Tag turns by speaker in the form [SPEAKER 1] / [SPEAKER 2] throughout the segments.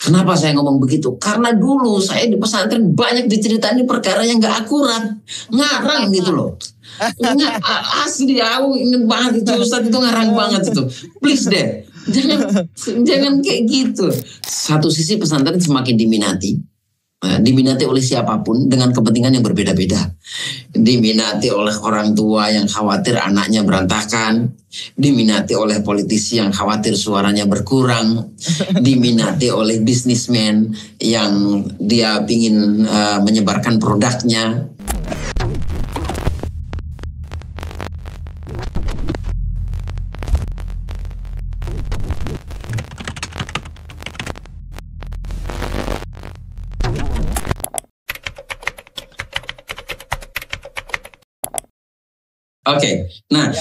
[SPEAKER 1] Kenapa saya ngomong begitu? Karena dulu saya di pesantren banyak diceritain perkara yang gak akurat. Ngarang gitu loh. Asli aku ingin banget itu Ustadz itu ngarang banget itu. Please deh. Jangan kayak gitu. Satu sisi pesantren semakin diminati oleh siapapun dengan kepentingan yang berbeda-beda. Diminati oleh orang tua yang khawatir anaknya berantakan, diminati oleh politisi yang khawatir suaranya berkurang, diminati oleh bisnismen yang dia ingin menyebarkan produknya. Oke, nah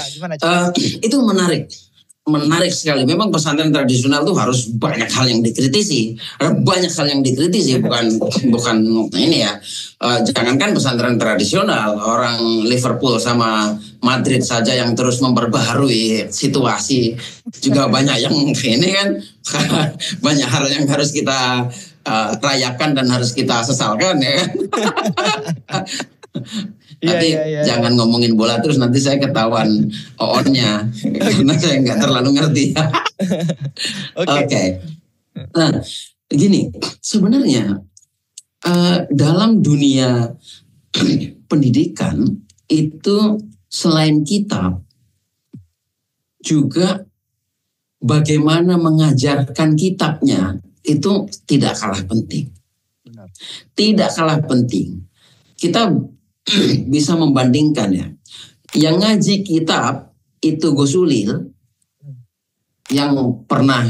[SPEAKER 1] itu menarik sekali. Memang pesantren tradisional tuh harus banyak hal yang dikritisi, bukan ini ya. Jangankan pesantren tradisional, orang Liverpool sama Madrid saja yang terus memperbaharui situasi juga banyak yang ini kan, banyak hal yang harus kita rayakan dan harus kita sesalkan ya kan. Nanti jangan ngomongin bola terus nanti saya ketahuan OON-nya karena saya nggak terlalu ngerti. Oke. Nah, gini, sebenarnya dalam dunia pendidikan itu selain kitab juga bagaimana mengajarkan kitabnya itu tidak kalah penting. Tidak kalah penting. Kita bisa membandingkan ya. Yang ngaji kitab itu Gus Ulil yang pernah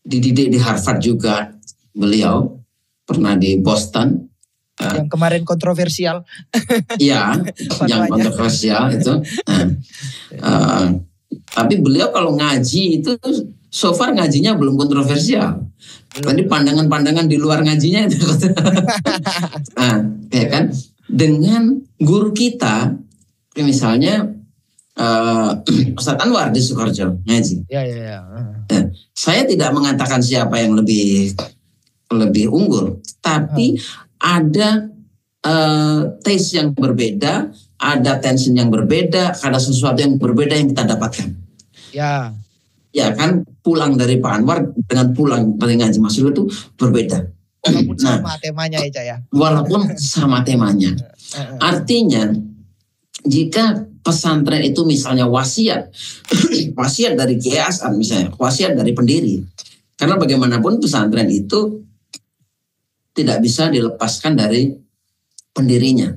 [SPEAKER 1] dididik di Harvard juga, beliau pernah di Boston.
[SPEAKER 2] Yang kemarin kontroversial.
[SPEAKER 1] Iya, yang kontroversial itu. Tapi beliau kalau ngaji itu so far ngajinya belum kontroversial. Tadi pandangan-pandangan di luar ngajinya itu. Ya kan? Dengan guru kita, misalnya Ustadz Anwar di Sukoharjo ngaji. Saya tidak mengatakan siapa yang lebih unggul, tapi ada taste yang berbeda, ada tension yang berbeda, ada sesuatu yang berbeda yang kita dapatkan. Ya kan, pulang dari Pak Anwar dengan pulang dari ngaji Mas Ulil itu berbeda.
[SPEAKER 2] Walaupun sama temanya ya.
[SPEAKER 1] Walaupun sama temanya. Artinya jika pesantren itu misalnya wasiat dari Kiai As'ad misalnya, wasiat dari pendiri. Karena bagaimanapun pesantren itu tidak bisa dilepaskan dari pendirinya.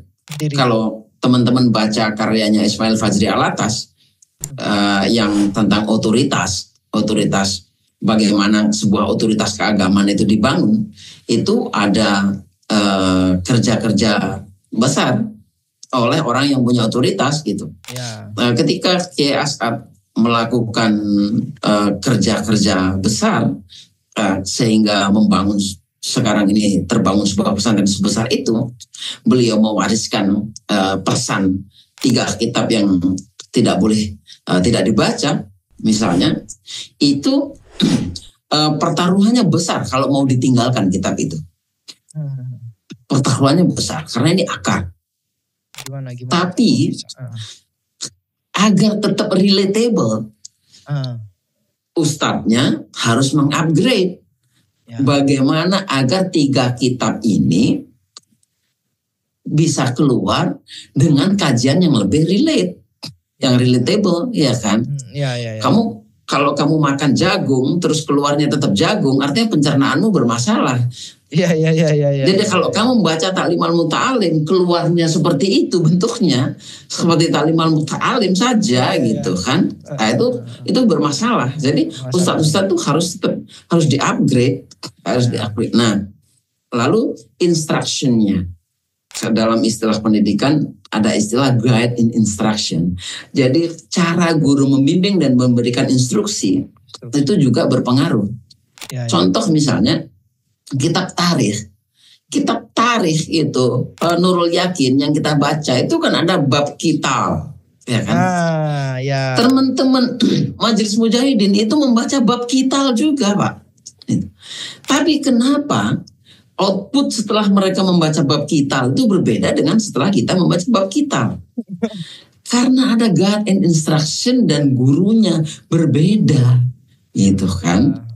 [SPEAKER 1] Kalau teman-teman baca karyanya Ismail Fajri Alatas yang tentang otoritas bagaimana sebuah otoritas keagamaan itu dibangun, itu ada kerja-kerja besar oleh orang yang punya otoritas gitu. Ketika Kiai As'ad melakukan kerja-kerja besar sehingga membangun sekarang ini terbangun sebuah pesantren sebesar itu, beliau mewariskan pesan 3 kitab yang tidak boleh tidak dibaca misalnya, itu pertaruhannya besar kalau mau ditinggalkan kitab itu. Pertaruhannya besar karena ini akar. Gimana? Tapi agar tetap relatable, ustadznya harus mengupgrade. Bagaimana agar 3 kitab ini bisa keluar dengan kajian yang lebih relate, yang relatable, ya kan? Kalau kamu makan jagung terus keluarnya tetap jagung, artinya pencernaanmu bermasalah. Jadi kalau kamu membaca Ta'lim al-Muta'alim keluarnya seperti itu bentuknya, seperti Ta'lim al-Muta'alim saja gitu kan, nah, itu bermasalah. Jadi ustadz-ustadz itu harus di-upgrade, Nah, lalu instruction-nya dalam istilah pendidikan ada istilah guide in instruction. Jadi cara guru membimbing dan memberikan instruksi itu juga berpengaruh. Contoh misalnya kitab tarikh itu Nurul Yakin yang kita baca itu kan ada bab kital, ya kan? Teman-teman Majelis Mujahidin itu membaca bab kital juga, Pak. Gitu. Tapi kenapa output setelah mereka membaca bab Kital itu berbeda dengan setelah kita membaca bab Kital? Karena ada guide and instruction dan gurunya berbeda, gitu kan?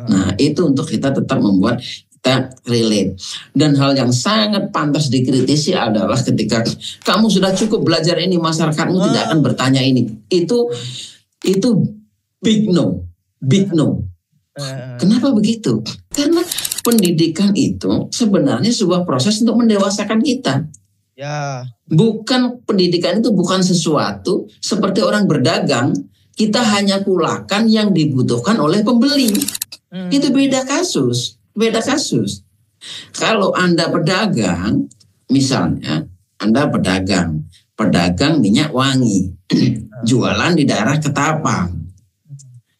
[SPEAKER 1] Nah, itu untuk kita tetap membuat kita relate. Dan hal yang sangat pantas dikritisi adalah ketika kamu sudah cukup belajar ini, masyarakatmu tidak akan bertanya ini. Itu big no. Kenapa begitu? Karena pendidikan itu sebenarnya sebuah proses untuk mendewasakan kita.
[SPEAKER 2] Ya.
[SPEAKER 1] Bukan, pendidikan itu bukan sesuatu seperti orang berdagang, kita hanya kulakan yang dibutuhkan oleh pembeli. Itu beda kasus. Kalau Anda pedagang, misalnya Anda pedagang minyak wangi, jualan di daerah Ketapang.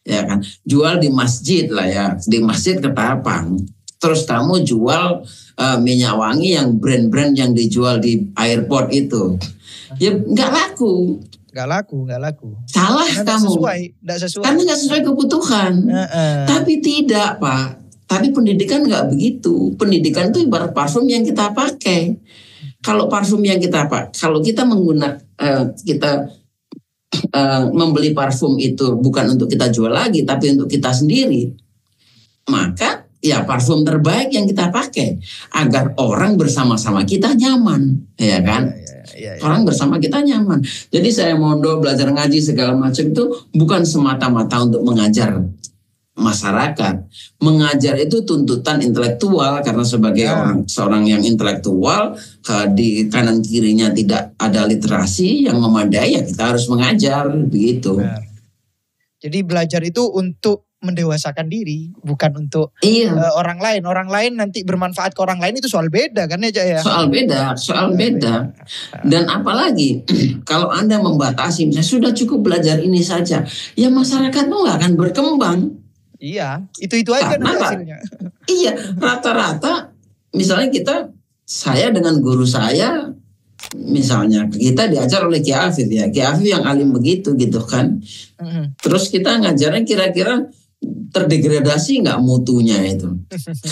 [SPEAKER 1] Ya kan, jual di masjid lah ya, di masjid Ketapang. Terus kamu jual minyak wangi yang brand-brand yang dijual di airport itu, ya nggak laku. Salah kamu.
[SPEAKER 2] Nggak sesuai.
[SPEAKER 1] Karena nggak sesuai kebutuhan. Tapi tidak, Pak. Tapi pendidikan nggak begitu. Pendidikan itu ibarat parfum yang kita pakai. Kalau parfum yang kita pakai, kalau kita membeli parfum itu bukan untuk kita jual lagi, tapi untuk kita sendiri, maka ya parfum terbaik yang kita pakai agar orang bersama-sama kita nyaman, ya kan? Orang bersama kita nyaman. Jadi saya mondok, belajar ngaji segala macam itu bukan semata-mata untuk mengajar masyarakat. Mengajar itu tuntutan intelektual, karena sebagai seorang yang intelektual, di kanan kirinya tidak ada literasi yang memadai, ya kita harus mengajar begitu.
[SPEAKER 2] Jadi belajar itu untuk mendewasakan diri, bukan untuk orang lain. Orang lain nanti bermanfaat ke orang lain, itu soal beda kan ya, Cak ya?
[SPEAKER 1] Soal beda. Dan apalagi kalau Anda membatasi, misalnya sudah cukup belajar ini saja, ya masyarakatmu nggak akan berkembang.
[SPEAKER 2] Iya, itu aja hasilnya.
[SPEAKER 1] Iya, rata-rata misalnya saya dengan guru saya, misalnya kita diajar oleh Ki Afif ya, Ki Afif yang alim begitu gitu kan. Terus kita ngajarnya kira-kira terdegradasi nggak mutunya itu.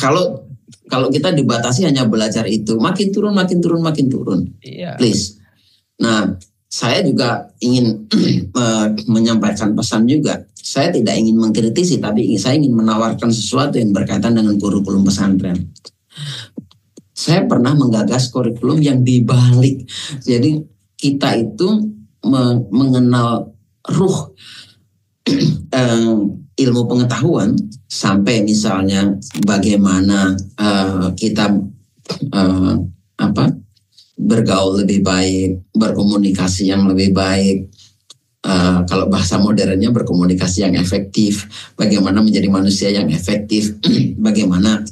[SPEAKER 1] Kalau kita dibatasi hanya belajar itu, makin turun.
[SPEAKER 2] Iya.
[SPEAKER 1] Please. Nah, saya juga ingin menyampaikan pesan juga. Saya tidak ingin mengkritisi, tapi saya ingin menawarkan sesuatu yang berkaitan dengan kurikulum pesantren. Saya pernah menggagas kurikulum yang dibalik. Jadi kita itu mengenal ruh ilmu pengetahuan, sampai misalnya bagaimana kita bergaul lebih baik, berkomunikasi yang lebih baik. Kalau bahasa modernnya berkomunikasi yang efektif, bagaimana menjadi manusia yang efektif, bagaimana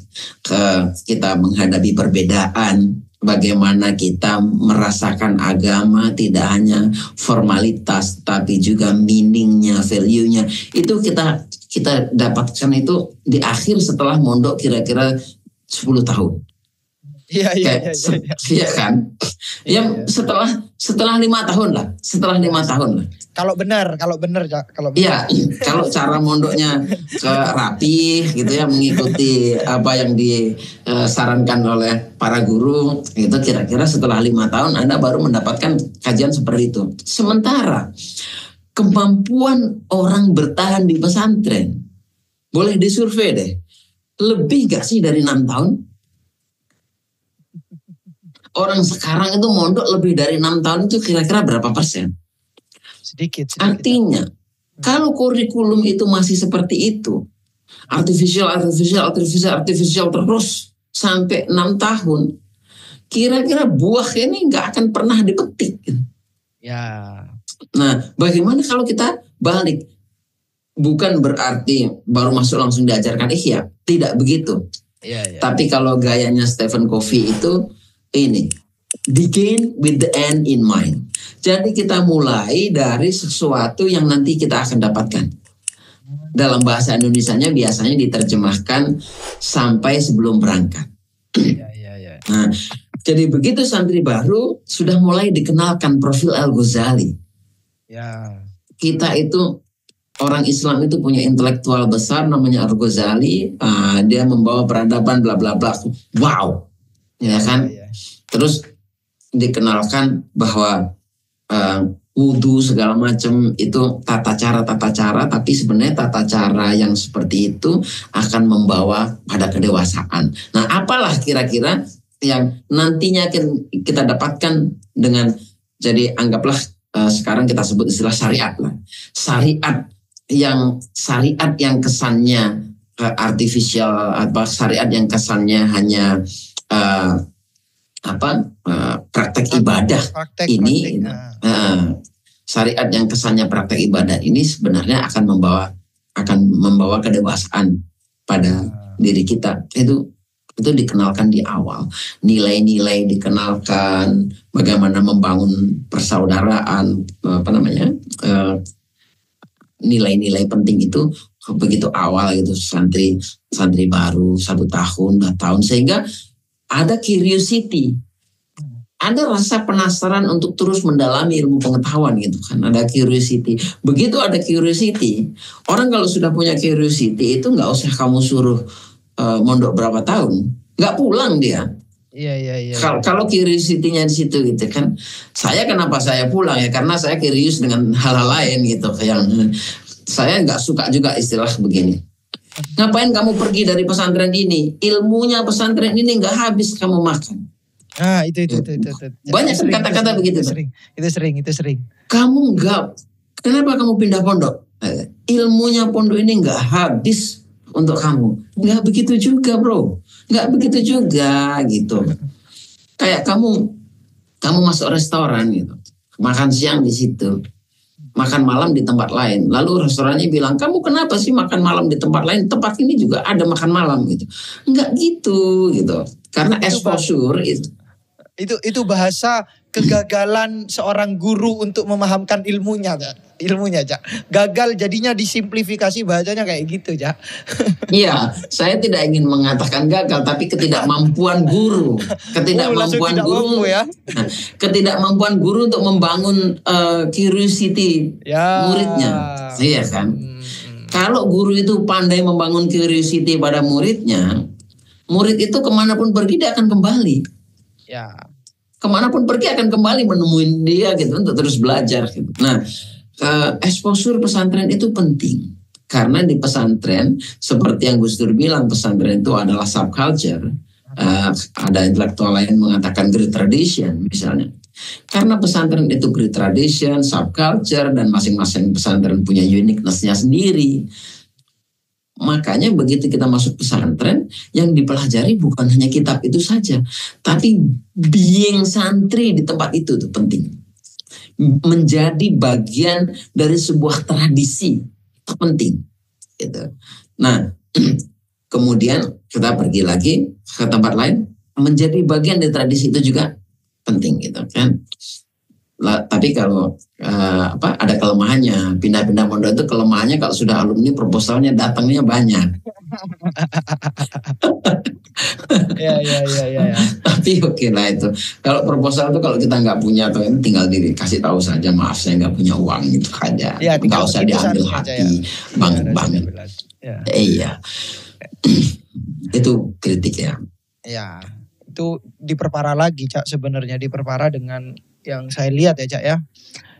[SPEAKER 1] kita menghadapi perbedaan, bagaimana kita merasakan agama tidak hanya formalitas tapi juga meaningnya, value-nya. Itu kita dapatkan itu di akhir setelah mondok kira-kira 10 tahun. Iya kan? Yang setelah 5 tahun lah. Kalau benar. Iya, kalau cara mondoknya rapi gitu ya, mengikuti apa yang disarankan oleh para guru, itu kira-kira setelah 5 tahun Anda baru mendapatkan kajian seperti itu. Sementara kemampuan orang bertahan di pesantren, boleh disurvei deh, lebih gak sih dari 6 tahun? Orang sekarang itu mondok lebih dari 6 tahun itu kira-kira berapa persen?
[SPEAKER 2] Sedikit.
[SPEAKER 1] Artinya, kalau kurikulum itu masih seperti itu, artificial terus sampai 6 tahun, kira-kira buah ini nggak akan pernah dipetik.
[SPEAKER 2] Ya.
[SPEAKER 1] Nah, bagaimana kalau kita balik? Bukan berarti baru masuk langsung diajarkan ihya, tidak begitu.
[SPEAKER 2] Ya.
[SPEAKER 1] Tapi kalau gayanya Stephen Covey itu ini, begin with the end in mind. Jadi kita mulai dari sesuatu yang nanti kita akan dapatkan. Dalam bahasa Indonesianya biasanya diterjemahkan sampai sebelum berangkat.
[SPEAKER 2] Ya.
[SPEAKER 1] Nah, jadi begitu santri baru sudah mulai dikenalkan profil Al-Ghazali.
[SPEAKER 2] Ya.
[SPEAKER 1] Kita itu orang Islam itu punya intelektual besar namanya Al-Ghazali, dia membawa peradaban bla bla bla. Wow, ya kan? Terus dikenalkan bahwa wudhu segala macam itu tata cara, tapi sebenarnya tata cara yang seperti itu akan membawa pada kedewasaan. Nah, apalah kira-kira yang nantinya akan kita dapatkan dengan, jadi anggaplah sekarang kita sebut istilah syariat lah. Syariat yang kesannya artifisial, atau syariat yang kesannya hanya praktek ibadah ini. Syariat yang kesannya praktek ibadah ini sebenarnya akan membawa kedewasaan pada diri kita. Itu dikenalkan di awal. Nilai-nilai dikenalkan, bagaimana membangun persaudaraan, nilai-nilai penting itu begitu awal gitu. Santri baru 1 tahun, 2 tahun, sehingga ada curiosity, ada rasa penasaran untuk terus mendalami ilmu pengetahuan gitu kan. Ada curiosity. Begitu ada curiosity, orang kalau sudah punya curiosity itu nggak usah kamu suruh mondok berapa tahun, nggak pulang dia.
[SPEAKER 2] Iya.
[SPEAKER 1] Kalau curiosity-nya di situ gitu kan. Kenapa saya pulang ya? Karena saya curious dengan hal-hal lain gitu. Yang saya nggak suka juga istilah begini. Ngapain kamu pergi dari pesantren ini? Ilmunya pesantren ini nggak habis kamu makan.
[SPEAKER 2] Itu.
[SPEAKER 1] Banyak kata-kata begitu.
[SPEAKER 2] Itu sering.
[SPEAKER 1] Kenapa kamu pindah pondok? Ilmunya pondok ini nggak habis untuk kamu. Nggak begitu juga, bro. Nggak begitu juga gitu. Kayak kamu masuk restoran gitu, makan siang di situ, makan malam di tempat lain. Lalu restorannya bilang, kamu kenapa sih makan malam di tempat lain? Tempat ini juga ada makan malam gitu. Nggak gitu. Karena exposure
[SPEAKER 2] itu bahasa kegagalan seorang guru untuk memahamkan ilmunya, Cak. Gagal jadinya disimplifikasi bahasanya kayak gitu, Cak.
[SPEAKER 1] Iya, saya tidak ingin mengatakan gagal, tapi ketidakmampuan guru, ketidakmampuan guru untuk membangun curiosity muridnya, iya kan? Kalau guru itu pandai membangun curiosity pada muridnya, murid itu kemanapun pergi dia akan kembali.
[SPEAKER 2] Ya.
[SPEAKER 1] Kemanapun pergi akan kembali menemuin dia gitu untuk terus belajar gitu. Nah, exposure pesantren itu penting karena di pesantren seperti yang Gus Dur bilang, pesantren itu adalah subculture. Ada intelektual lain mengatakan great tradition misalnya. Karena pesantren itu great tradition, subculture, dan masing-masing pesantren punya uniqueness-nya sendiri. Makanya begitu kita masuk pesantren, yang dipelajari bukan hanya kitab itu saja, tapi being santri di tempat itu penting. Menjadi bagian dari sebuah tradisi itu penting. Gitu. Nah, kemudian kita pergi lagi ke tempat lain, menjadi bagian dari tradisi itu juga penting, gitu kan. Tapi kalau ada kelemahannya, pindah-pindah pondok itu kelemahannya kalau sudah alumni proposalnya datangnya banyak.
[SPEAKER 2] Ya.
[SPEAKER 1] Tapi oke lah itu. Kalau proposal itu kalau kita nggak punya atau ini tinggal dikasih tahu saja, maaf saya nggak punya uang gitu aja.
[SPEAKER 2] Ya,
[SPEAKER 1] nggak usah diambil hati banget.
[SPEAKER 2] Ya.
[SPEAKER 1] Iya. Itu kritik ya.
[SPEAKER 2] Ya, itu diperparah lagi, Cak, sebenarnya diperparah dengan yang saya lihat ya, Cak ya.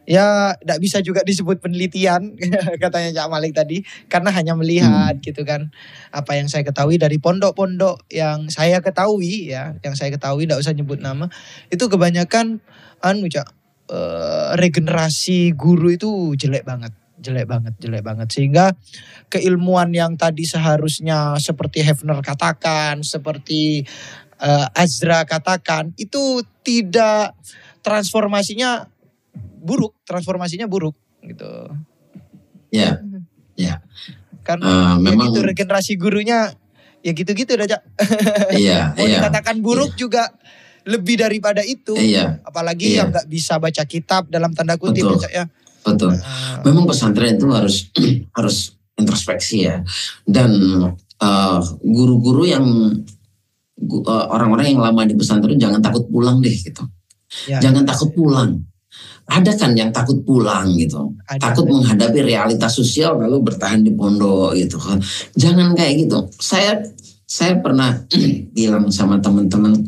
[SPEAKER 2] Ya, tidak bisa juga disebut penelitian katanya Cak Malik tadi, karena hanya melihat gitu kan. Apa yang saya ketahui dari pondok-pondok yang saya ketahui ya, tidak usah nyebut nama, itu kebanyakan Cak, regenerasi guru itu jelek banget. Sehingga keilmuan yang tadi seharusnya seperti Hefner katakan, seperti Azra katakan, itu tidak, transformasinya buruk gitu.
[SPEAKER 1] Ya.
[SPEAKER 2] Karena memang itu regenerasi gurunya ya gitu-gitu dah, Cak.
[SPEAKER 1] Iya.
[SPEAKER 2] Mau dikatakan buruk juga lebih daripada itu.
[SPEAKER 1] Iya.
[SPEAKER 2] Apalagi yang nggak bisa baca kitab dalam tanda kutip,
[SPEAKER 1] Betul.
[SPEAKER 2] Cak ya.
[SPEAKER 1] Betul. Memang pesantren itu harus introspeksi ya. Dan guru-guru yang orang-orang yang lama di pesantren jangan takut pulang deh gitu. Ya, jangan takut pulang. Ada kan yang takut pulang gitu, takut menghadapi realitas sosial lalu bertahan di pondok gitu. Jangan kayak gitu. Saya pernah bilang sama teman-teman,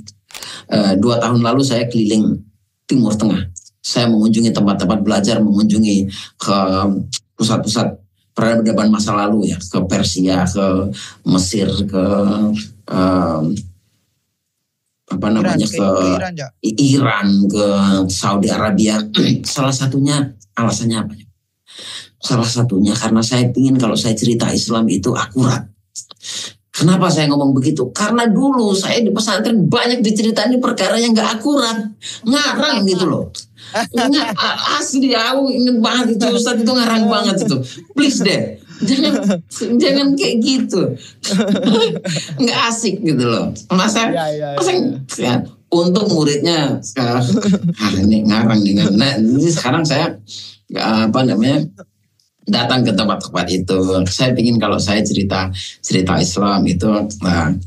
[SPEAKER 1] 2 tahun lalu saya keliling Timur Tengah. Saya mengunjungi tempat-tempat belajar, mengunjungi ke pusat-pusat peradaban masa lalu ya, ke Persia, ke Mesir, ke Iran, ke Saudi Arabia. Salah satunya alasannya apa? Salah satunya karena saya ingin kalau saya cerita Islam itu akurat. Kenapa saya ngomong begitu? Karena dulu saya di pesantren banyak diceritain perkara yang gak akurat, ngarang gitu loh. Asli aku ingin banget itu Ustadz itu ngarang banget itu. Please deh. Jangan kayak gitu. Nggak asik gitu loh. Masa ya, untuk muridnya ini ngarang nih. Nah, ini sekarang saya datang ke tempat-tempat itu. Saya ingin kalau saya cerita Islam itu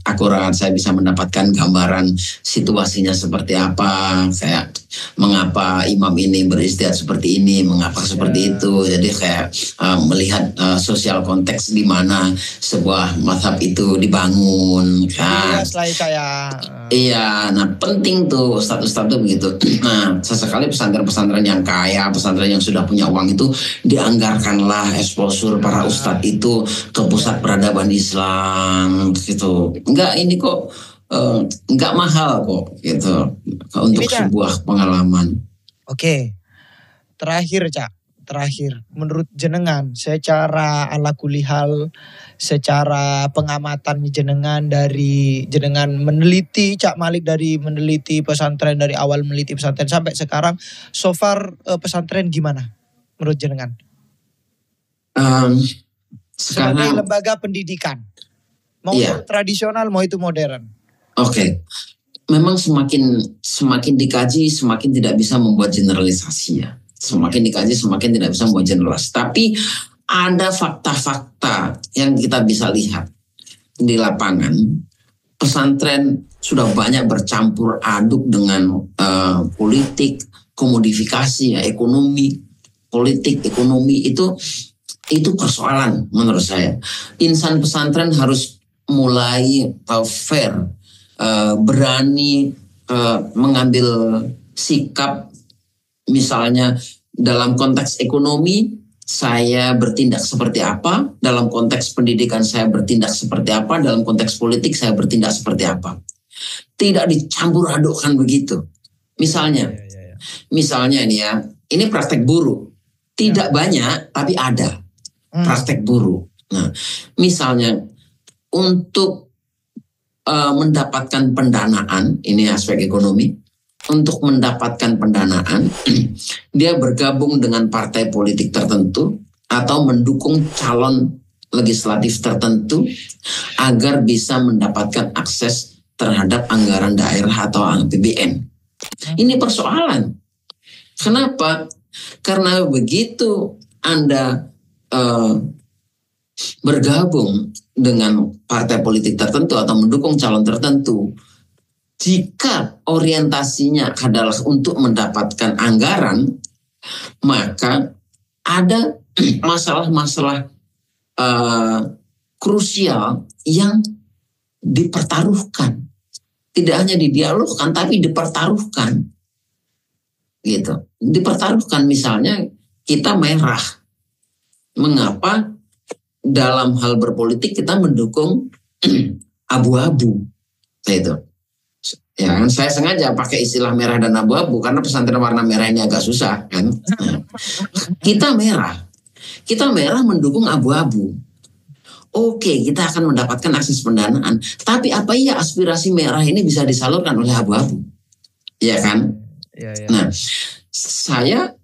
[SPEAKER 1] akurat, saya bisa mendapatkan gambaran situasinya seperti apa, kayak mengapa imam ini beristihad seperti ini, mengapa seperti itu. Jadi kayak melihat sosial konteks di mana sebuah mazhab itu dibangun kan. Iya, nah penting tuh ustadz-ustadz tuh begitu. Nah, sesekali pesantren-pesantren yang kaya, pesantren yang sudah punya uang itu dianggarkanlah exposure para ustadz itu ke pusat peradaban Islam gitu. Enggak, ini kok enggak mahal kok gitu untuk ini, sebuah pengalaman.
[SPEAKER 2] Oke. Terakhir, menurut jenengan secara ala kulihal, secara pengamatan jenengan dari jenengan meneliti Cak Malik, dari meneliti pesantren, dari awal meneliti pesantren sampai sekarang, so far pesantren gimana menurut jenengan? Sebagai lembaga pendidikan, mau itu tradisional mau itu modern.
[SPEAKER 1] Oke. Memang semakin dikaji semakin tidak bisa membuat generalisasi ya. Semakin dikaji semakin tidak bisa membuat generalisasi. Tapi ada fakta-fakta yang kita bisa lihat di lapangan. Pesantren sudah banyak bercampur aduk dengan politik, komodifikasi, ya, ekonomi, politik, ekonomi itu persoalan menurut saya. Insan pesantren harus mulai fair, berani mengambil sikap. Misalnya dalam konteks ekonomi saya bertindak seperti apa, dalam konteks pendidikan saya bertindak seperti apa, dalam konteks politik saya bertindak seperti apa. Tidak dicampur adukkan begitu. Misalnya ini ya, ini praktek buruh. Tidak banyak tapi ada praktek buruh. Nah, misalnya untuk mendapatkan pendanaan, ini aspek ekonomi. Untuk mendapatkan pendanaan, dia bergabung dengan partai politik tertentu atau mendukung calon legislatif tertentu agar bisa mendapatkan akses terhadap anggaran daerah atau APBN. Ini persoalan. Kenapa? Karena begitu Anda bergabung dengan partai politik tertentu atau mendukung calon tertentu, jika orientasinya adalah untuk mendapatkan anggaran, maka ada masalah-masalah krusial yang dipertaruhkan. Tidak hanya didialogkan, tapi dipertaruhkan. Gitu. Dipertaruhkan, misalnya kita merah. Mengapa dalam hal berpolitik kita mendukung abu-abu? Itu. Ya kan, saya sengaja pakai istilah merah dan abu-abu karena pesantren warna merah ini agak susah kan. Nah, kita merah mendukung abu-abu. Oke, kita akan mendapatkan akses pendanaan. Tapi apa iya aspirasi merah ini bisa disalurkan oleh abu-abu? Ya kan? Ya. Nah, saya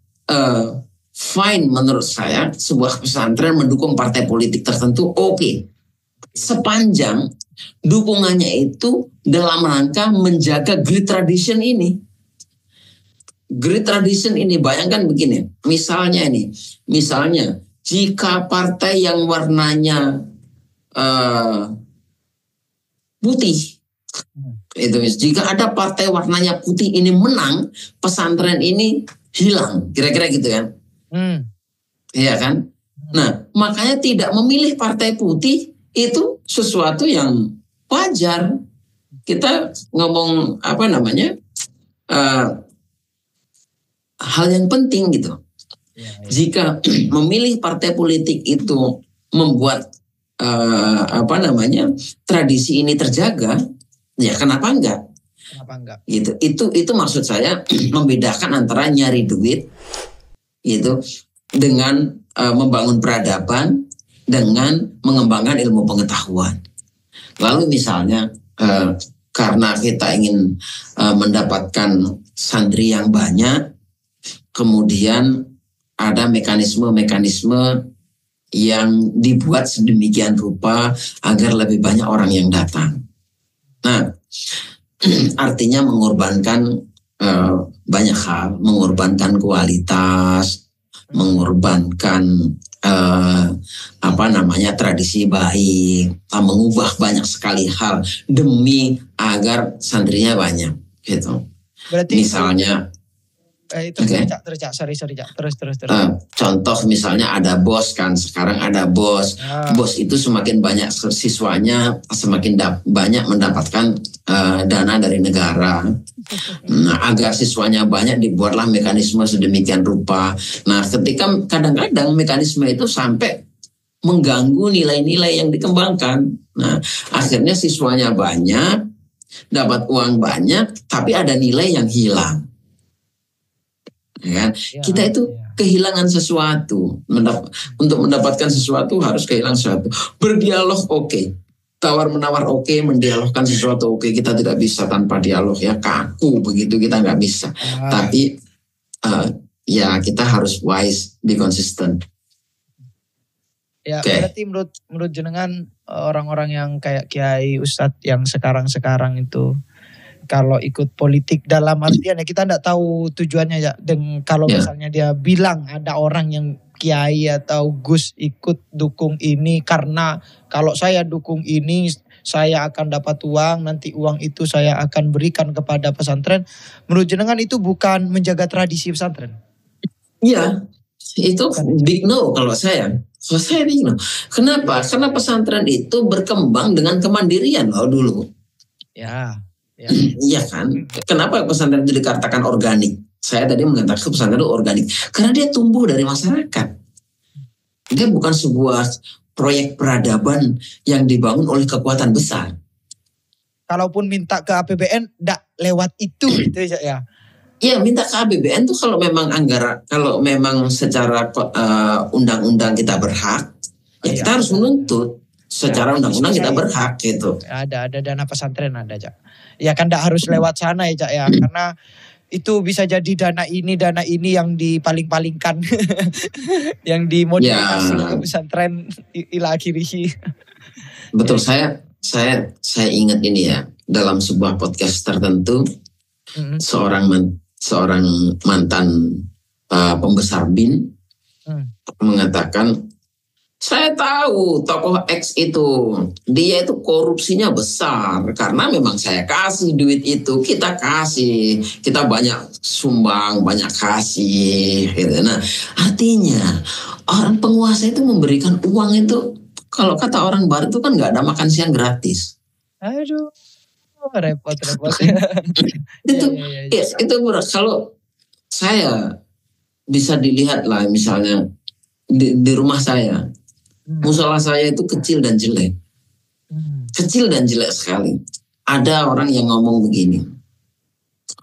[SPEAKER 1] fine menurut saya sebuah pesantren mendukung partai politik tertentu, oke. Sepanjang dukungannya itu dalam rangka menjaga great tradition ini. Great tradition ini, bayangkan begini. Misalnya jika partai yang warnanya putih, itu jika ada partai warnanya putih ini menang, pesantren ini hilang, kira-kira gitu kan. Iya kan. Nah, makanya tidak memilih partai putih itu sesuatu yang wajar. Kita ngomong hal yang penting gitu. Jika memilih partai politik itu membuat tradisi ini terjaga, ya kenapa enggak? Gitu. Itu maksud saya membedakan antara nyari duit gitu dengan membangun peradaban dengan mengembangkan ilmu pengetahuan. Lalu misalnya karena kita ingin mendapatkan santri yang banyak, kemudian ada mekanisme-mekanisme yang dibuat sedemikian rupa agar lebih banyak orang yang datang. Nah, artinya mengorbankan banyak hal, mengorbankan kualitas, mengorbankan tradisi baik, mengubah banyak sekali hal demi agar santrinya banyak, gitu.
[SPEAKER 2] Berarti
[SPEAKER 1] misalnya
[SPEAKER 2] terus.
[SPEAKER 1] Contoh misalnya ada bos kan, sekarang ada bos. Bos itu semakin banyak siswanya, semakin banyak mendapatkan dana dari negara. Nah, agar siswanya banyak dibuatlah mekanisme sedemikian rupa. Nah, ketika kadang-kadang mekanisme itu sampai mengganggu nilai-nilai yang dikembangkan. Nah, akhirnya siswanya banyak, dapat uang banyak, tapi ada nilai yang hilang. Ya, kita itu kehilangan sesuatu. Untuk mendapatkan sesuatu harus kehilangan sesuatu. Berdialog oke. Tawar-menawar oke. Mendialogkan sesuatu oke. Kita tidak bisa tanpa dialog ya. Kaku begitu kita nggak bisa. Tapi kita harus wise, be consistent.
[SPEAKER 2] Ya, berarti menurut jenengan orang-orang yang kayak kiai, ustadz yang sekarang itu kalau ikut politik dalam artian ya kita tidak tahu tujuannya ya. Dan kalau misalnya dia bilang ada orang yang kiai atau Gus ikut dukung ini karena kalau saya dukung ini saya akan dapat uang, nanti uang itu saya akan berikan kepada pesantren. Menurut jenengan itu bukan menjaga tradisi pesantren?
[SPEAKER 1] Iya, itu big no kalau saya. Kalau saya big no. Kenapa? Karena pesantren itu berkembang dengan kemandirian loh dulu. Iya kan? Kenapa pesantren itu dikatakan organik? Saya tadi mengatakan pesantren itu organik karena dia tumbuh dari masyarakat. Dia bukan sebuah proyek peradaban yang dibangun oleh kekuatan besar.
[SPEAKER 2] Kalaupun minta ke APBN, tidak lewat itu gitu ya?
[SPEAKER 1] Iya, minta ke APBN tuh kalau memang secara undang-undang kita berhak, kita harus menuntut. Secara undang-undang kita berhak gitu.
[SPEAKER 2] Ada dana pesantren ada, Cak. Ya kan tidak harus lewat sana ya, Cak ya. Karena itu bisa jadi dana ini yang dipaling-palingkan. Yang dimodifikasi ke pesantren ila akhirih.
[SPEAKER 1] Betul, saya ingat ini ya. Dalam sebuah podcast tertentu, seorang mantan pembesar BIN mengatakan, saya tahu tokoh X itu, dia itu korupsinya besar karena memang saya kasih duit itu, kita banyak sumbang, banyak kasih. Gitu. Nah, artinya orang penguasa itu memberikan uang itu, kalau kata orang barat itu kan nggak ada makan siang gratis.
[SPEAKER 2] Aduh, repot.
[SPEAKER 1] Itu kalau saya bisa dilihat lah misalnya di rumah saya. Musola saya itu kecil dan jelek. Kecil dan jelek sekali. Ada orang yang ngomong begini.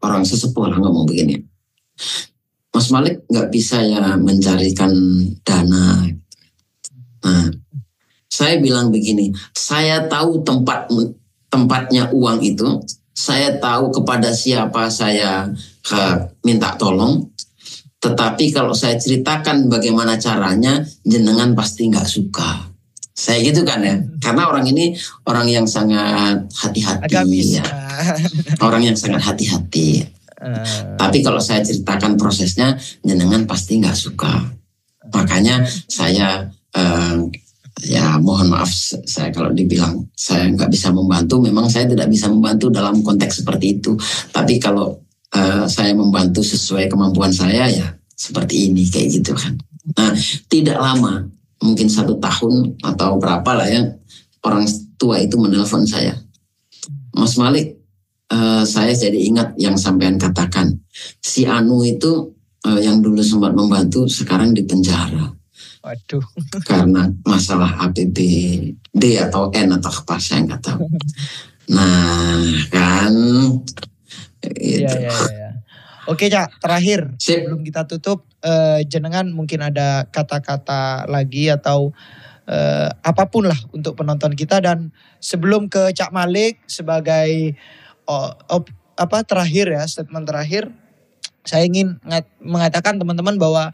[SPEAKER 1] Orang sesepuh lah ngomong begini. Mas Malik gak bisa ya mencarikan dana. Nah, saya bilang begini. Saya tahu tempatnya uang itu. Saya tahu kepada siapa saya minta tolong. Tetapi kalau saya ceritakan bagaimana caranya, jenengan pasti nggak suka. Saya gitu kan ya. Karena orang ini orang yang sangat hati-hati. Ya. Orang yang sangat hati-hati. Tapi kalau saya ceritakan prosesnya, jenengan pasti nggak suka. Makanya saya, mohon maaf, saya kalau dibilang saya nggak bisa membantu, memang saya tidak bisa membantu dalam konteks seperti itu. Tapi kalau saya membantu sesuai kemampuan saya ya seperti ini kayak gitu kan. Nah tidak lama, mungkin 1 tahun atau berapa lah ya, orang tua itu menelpon saya, Mas Malik, saya jadi ingat yang sampean katakan, si Anu itu yang dulu sempat membantu sekarang di penjara.
[SPEAKER 2] Waduh.
[SPEAKER 1] Karena masalah APBD atau N atau apa saya nggak tahu. Nah kan.
[SPEAKER 2] Iya. Oke Cak, terakhir sebelum kita tutup, jenengan mungkin ada kata-kata lagi atau apapun lah untuk penonton kita, dan sebelum ke Cak Malik sebagai terakhir ya, statement terakhir, saya ingin mengatakan teman-teman bahwa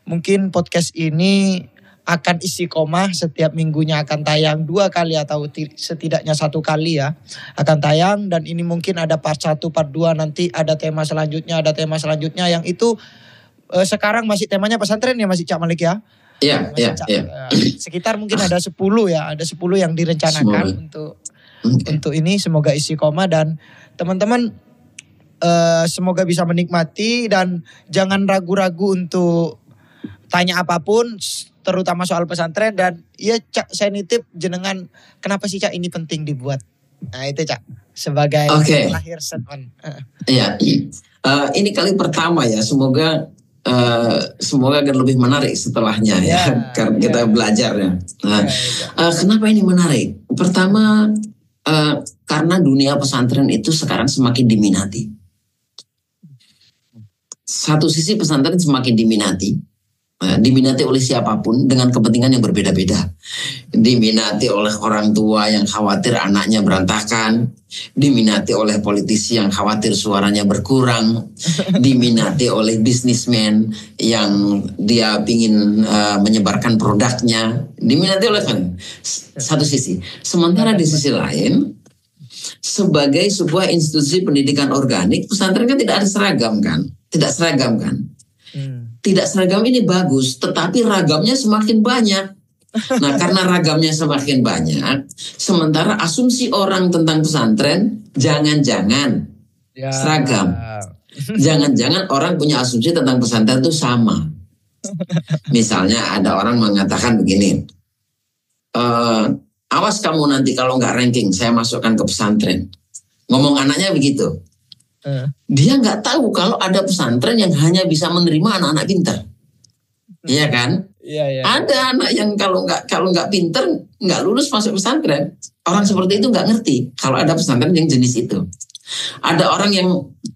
[SPEAKER 2] mungkin podcast ini akan istiqomah, setiap minggunya akan tayang 2 kali atau setidaknya 1 kali ya akan tayang, dan ini mungkin ada part 1, part 2, nanti ada tema selanjutnya yang itu sekarang masih temanya pesantren ya, masih Cak Malik ya?
[SPEAKER 1] Iya.
[SPEAKER 2] Sekitar mungkin ada 10 ya, ada 10 yang direncanakan untuk ini, semoga istiqomah dan teman-teman semoga bisa menikmati dan jangan ragu-ragu untuk tanya apapun, terutama soal pesantren. Dan ya Cak, saya nitip jenengan, kenapa sih Cak ini penting dibuat? Nah itu Cak, sebagai terakhir statement.
[SPEAKER 1] Iya, ini kali pertama ya, semoga akan lebih menarik setelahnya ya, karena kita belajar ya. Nah, kenapa ini menarik? Pertama, karena dunia pesantren itu sekarang semakin diminati. Satu sisi pesantren semakin diminati oleh siapapun dengan kepentingan yang berbeda-beda. Diminati oleh orang tua yang khawatir anaknya berantakan, diminati oleh politisi yang khawatir suaranya berkurang, diminati oleh bisnismen yang dia ingin menyebarkan produknya, diminati oleh satu sisi. Sementara di sisi lain, sebagai sebuah institusi pendidikan organik, pesantren kan tidak seragam kan. Tidak seragam ini bagus, tetapi ragamnya semakin banyak. Nah, karena ragamnya semakin banyak, sementara asumsi orang tentang pesantren jangan-jangan seragam. Jangan-jangan orang punya asumsi tentang pesantren itu sama. Misalnya ada orang mengatakan begini, awas kamu nanti kalau nggak ranking saya masukkan ke pesantren. Ngomong anaknya begitu. Dia nggak tahu kalau ada pesantren yang hanya bisa menerima anak-anak pintar, iya kan?
[SPEAKER 2] Iya.
[SPEAKER 1] Ada anak yang kalau nggak pintar nggak lulus masuk pesantren. Orang seperti itu nggak ngerti kalau ada pesantren yang jenis itu. Ada orang yang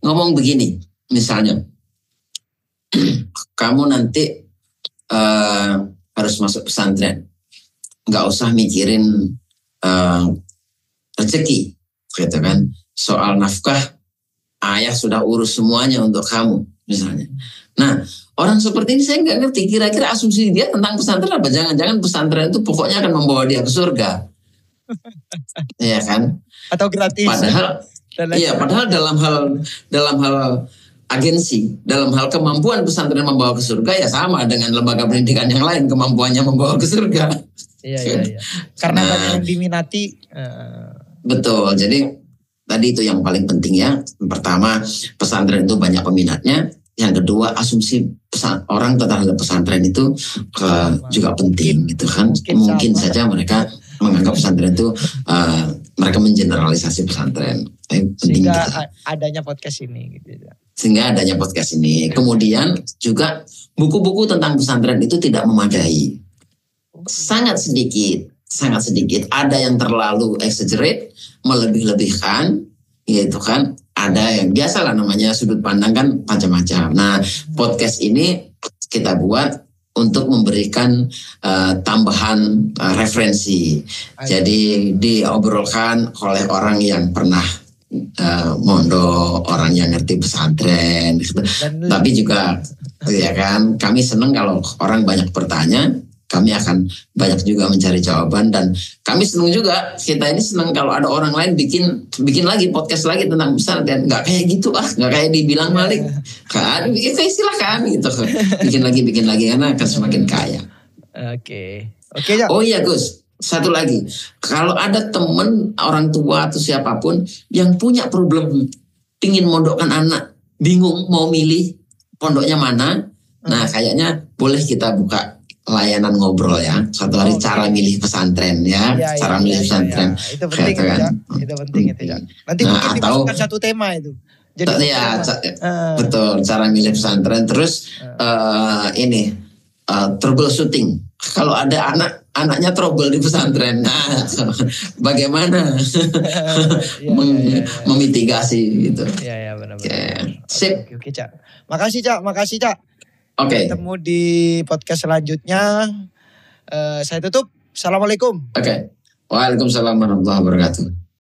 [SPEAKER 1] ngomong begini, misalnya, kamu nanti harus masuk pesantren, nggak usah mikirin rezeki, gitu kan? Soal nafkah, ayah sudah urus semuanya untuk kamu, misalnya. Nah, orang seperti ini saya nggak ngerti kira-kira asumsi dia tentang pesantren apa. Jangan-jangan pesantren itu pokoknya akan membawa dia ke surga, ya kan?
[SPEAKER 2] Atau gratis.
[SPEAKER 1] Padahal dalam hal agensi, dalam hal kemampuan pesantren membawa ke surga ya sama dengan lembaga pendidikan yang lain, kemampuannya membawa ke surga.
[SPEAKER 2] Iya. Karena banyak yang diminati.
[SPEAKER 1] Betul. Jadi tadi itu yang paling penting ya. Pertama, pesantren itu banyak peminatnya. Yang kedua, asumsi orang terhadap pesantren itu juga penting gitu kan. Mungkin saja mereka menganggap pesantren itu mereka mengeneralisasi pesantren.
[SPEAKER 2] Sehingga adanya podcast ini gitu.
[SPEAKER 1] Sehingga adanya podcast ini. Kemudian juga buku-buku tentang pesantren itu tidak memadai. Sangat sedikit. Ada yang terlalu exaggerate, melebih-lebihkan, gitu kan. Ada yang biasalah namanya sudut pandang kan macam-macam. Nah, podcast ini kita buat untuk memberikan tambahan referensi. Jadi diobrolkan oleh orang yang pernah mondok, orang yang ngerti pesantren. Tapi juga ya kan, kami senang kalau orang banyak bertanya. Kami akan banyak juga mencari jawaban, dan kami senang juga, kita ini senang kalau ada orang lain bikin lagi podcast lagi tentang pesantren. Nggak kayak gitu nggak kayak dibilang Malik kan, itu silakan gitu, bikin lagi karena akan semakin kaya.
[SPEAKER 2] Oke.
[SPEAKER 1] Oh iya Gus, satu lagi, kalau ada teman orang tua atau siapapun yang punya problem pingin mondokkan anak bingung mau milih pondoknya mana. Nah kayaknya boleh kita buka layanan ngobrol ya. Suatu hari cara milih pesantren ya. Cara milih pesantren.
[SPEAKER 2] Itu penting kan. Itu penting itu ya. Nanti mungkin dimasukkan satu tema itu.
[SPEAKER 1] Jadi betul, cara milih pesantren. Terus ini troubleshooting. Kalau ada anaknya trouble di pesantren, nah bagaimana memitigasi gitu.
[SPEAKER 2] Iya benar.
[SPEAKER 1] Sip.
[SPEAKER 2] Oke, Cak. Makasih Cak.
[SPEAKER 1] Oke.
[SPEAKER 2] Ketemu di podcast selanjutnya. Saya tutup. Assalamualaikum.
[SPEAKER 1] Oke. Waalaikumsalam warahmatullahi wabarakatuh.